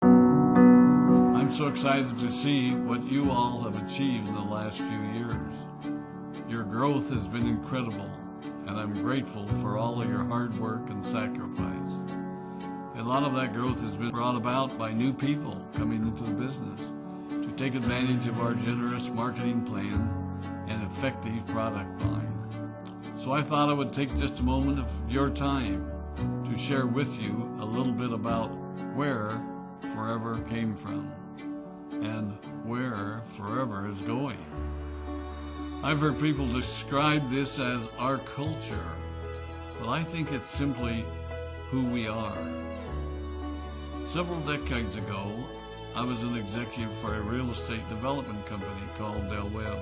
I'm so excited to see what you all have achieved in the last few years. Your growth has been incredible, and I'm grateful for all of your hard work and sacrifice. A lot of that growth has been brought about by new people coming into the business to take advantage of our generous marketing plan and effective product line. So I thought I would take just a moment of your time to share with you a little bit about where Forever came from and where Forever is going. I've heard people describe this as our culture, but I think it's simply who we are. Several decades ago, I was an executive for a real estate development company called Del Webb.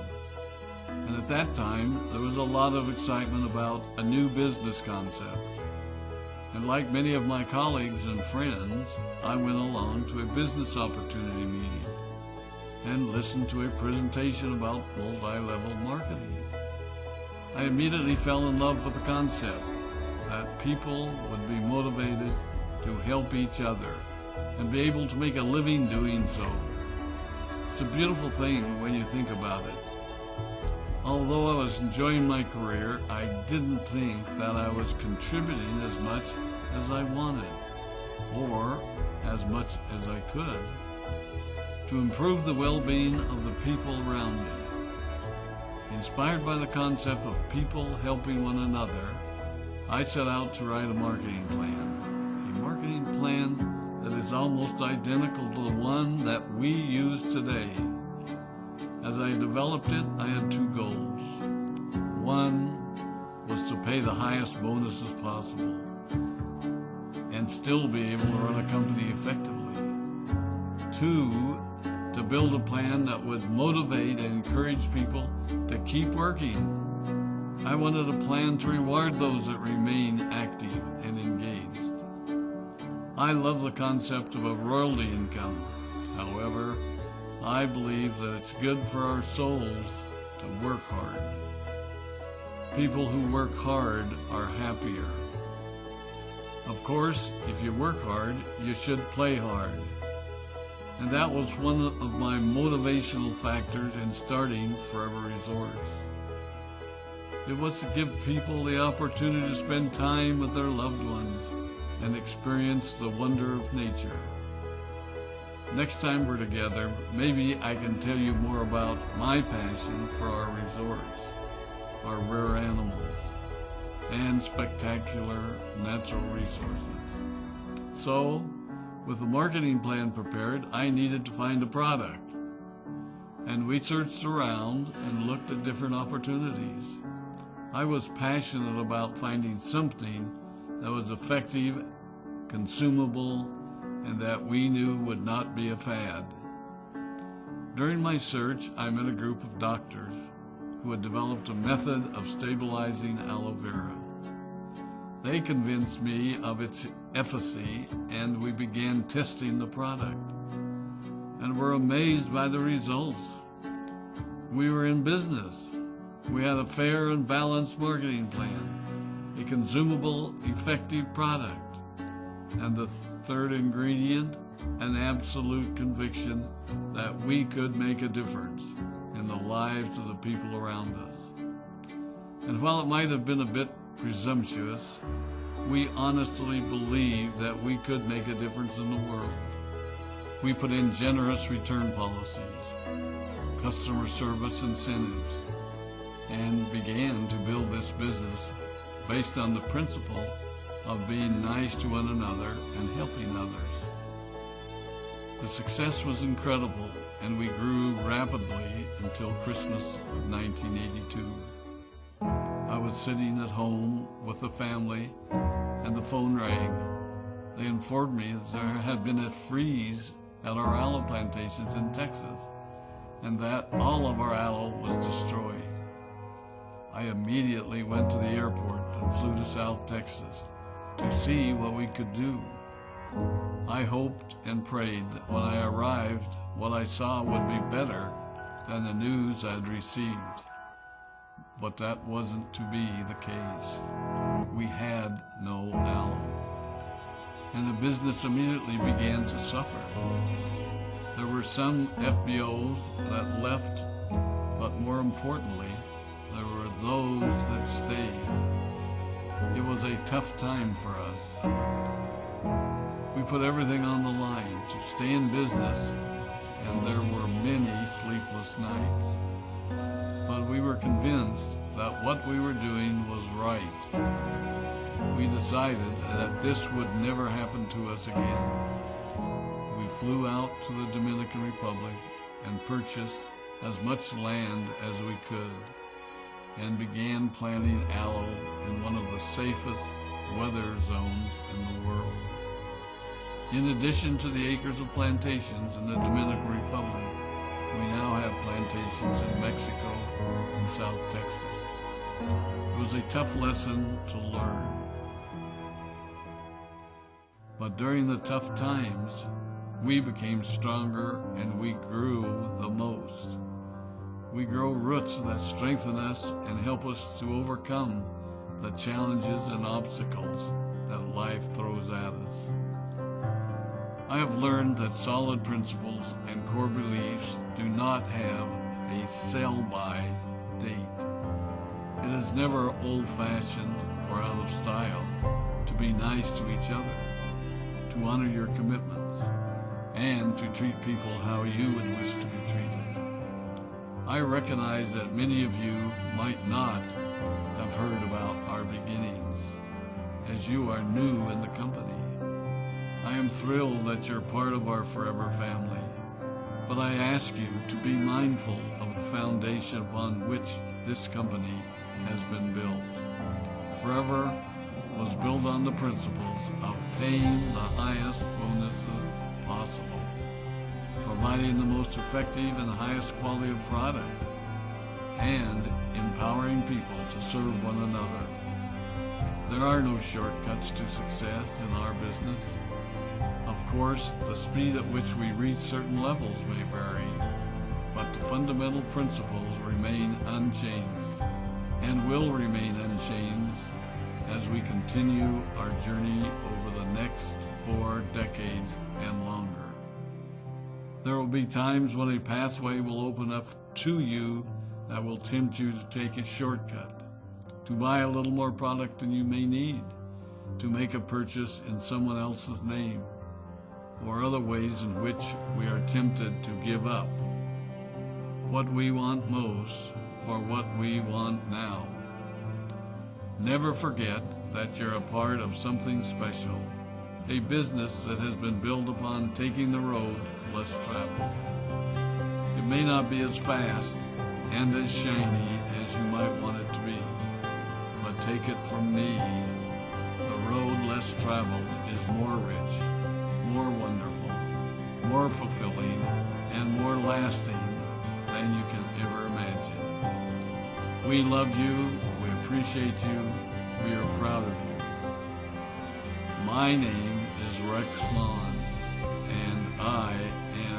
And at that time, there was a lot of excitement about a new business concept. And like many of my colleagues and friends, I went along to a business opportunity meeting and listened to a presentation about multi-level marketing. I immediately fell in love with the concept that people would be motivated to help each other and be able to make a living doing so. It's a beautiful thing when you think about it. Although I was enjoying my career, I didn't think that I was contributing as much as I wanted, or as much as I could, to improve the well-being of the people around me. Inspired by the concept of people helping one another, I set out to write a marketing plan that is almost identical to the one that we use today. As I developed it, I had two goals. One was to pay the highest bonuses possible and still be able to run a company effectively. Two, to build a plan that would motivate and encourage people to keep working. I wanted a plan to reward those that remain active and engaged. I love the concept of a royalty income. However, I believe that it's good for our souls to work hard. People who work hard are happier. Of course, if you work hard, you should play hard. And that was one of my motivational factors in starting Forever Resorts. It was to give people the opportunity to spend time with their loved ones and experience the wonder of nature. Next time we're together, maybe I can tell you more about my passion for our resorts, our rare animals, and spectacular natural resources. So, with the marketing plan prepared, I needed to find a product. And we searched around and looked at different opportunities. I was passionate about finding something that was effective, consumable, and that we knew would not be a fad. During my search, I met a group of doctors who had developed a method of stabilizing aloe vera. They convinced me of its efficacy, and we began testing the product, and were amazed by the results. We were in business. We had a fair and balanced marketing plan, a consumable, effective product, and the third ingredient, an absolute conviction that we could make a difference in the lives of the people around us. And while it might have been a bit presumptuous, we honestly believed that we could make a difference in the world. We put in generous return policies, customer service incentives, and began to build this business based on the principle of being nice to one another and helping others. The success was incredible, and we grew rapidly until Christmas of 1982. I was sitting at home with the family, and the phone rang. They informed me that there had been a freeze at our aloe plantations in Texas, and that all of our aloe was destroyed. I immediately went to the airport and flew to South Texas to see what we could do. I hoped and prayed that when I arrived, what I saw would be better than the news I'd received. But that wasn't to be the case. We had no aloe. and the business immediately began to suffer. There were some FBOs that left, but more importantly, there were those that stayed. It was a tough time for us. We put everything on the line to stay in business, and there were many sleepless nights. But we were convinced that what we were doing was right. We decided that this would never happen to us again. We flew out to the Dominican Republic and purchased as much land as we could and began planting aloe in one of the safest weather zones in the world. In addition to the acres of plantations in the Dominican Republic, we now have plantations in Mexico and South Texas. It was a tough lesson to learn. But during the tough times, we became stronger and we grew the most. We grow roots that strengthen us and help us to overcome the challenges and obstacles that life throws at us. I have learned that solid principles and core beliefs do not have a sell-by date. It is never old-fashioned or out of style to be nice to each other, to honor your commitments, and to treat people how you would wish to be treated. I recognize that many of you might not have heard about our beginnings, as you are new in the company. I am thrilled that you're part of our forever family, but I ask you to be mindful of the foundation upon which this company has been built. Forever was built on the principles of paying the highest bonuses possible, providing the most effective and highest quality of product, and empowering people to serve one another. There are no shortcuts to success in our business. Of course, the speed at which we reach certain levels may vary, but the fundamental principles remain unchanged and will remain unchanged as we continue our journey over the next 4 decades and longer. There will be times when a pathway will open up to you that will tempt you to take a shortcut, to buy a little more product than you may need, to make a purchase in someone else's name, or other ways in which we are tempted to give up what we want most for what we want now. Never forget that you're a part of something special, a business that has been built upon taking the road less traveled. It may not be as fast and as shiny as you might want it to be, but take it from me, the road less traveled is more rich, more wonderful, more fulfilling, and more lasting than you can ever imagine. We love you, we appreciate you, we are proud of you. My name is Rex Maughan, and I am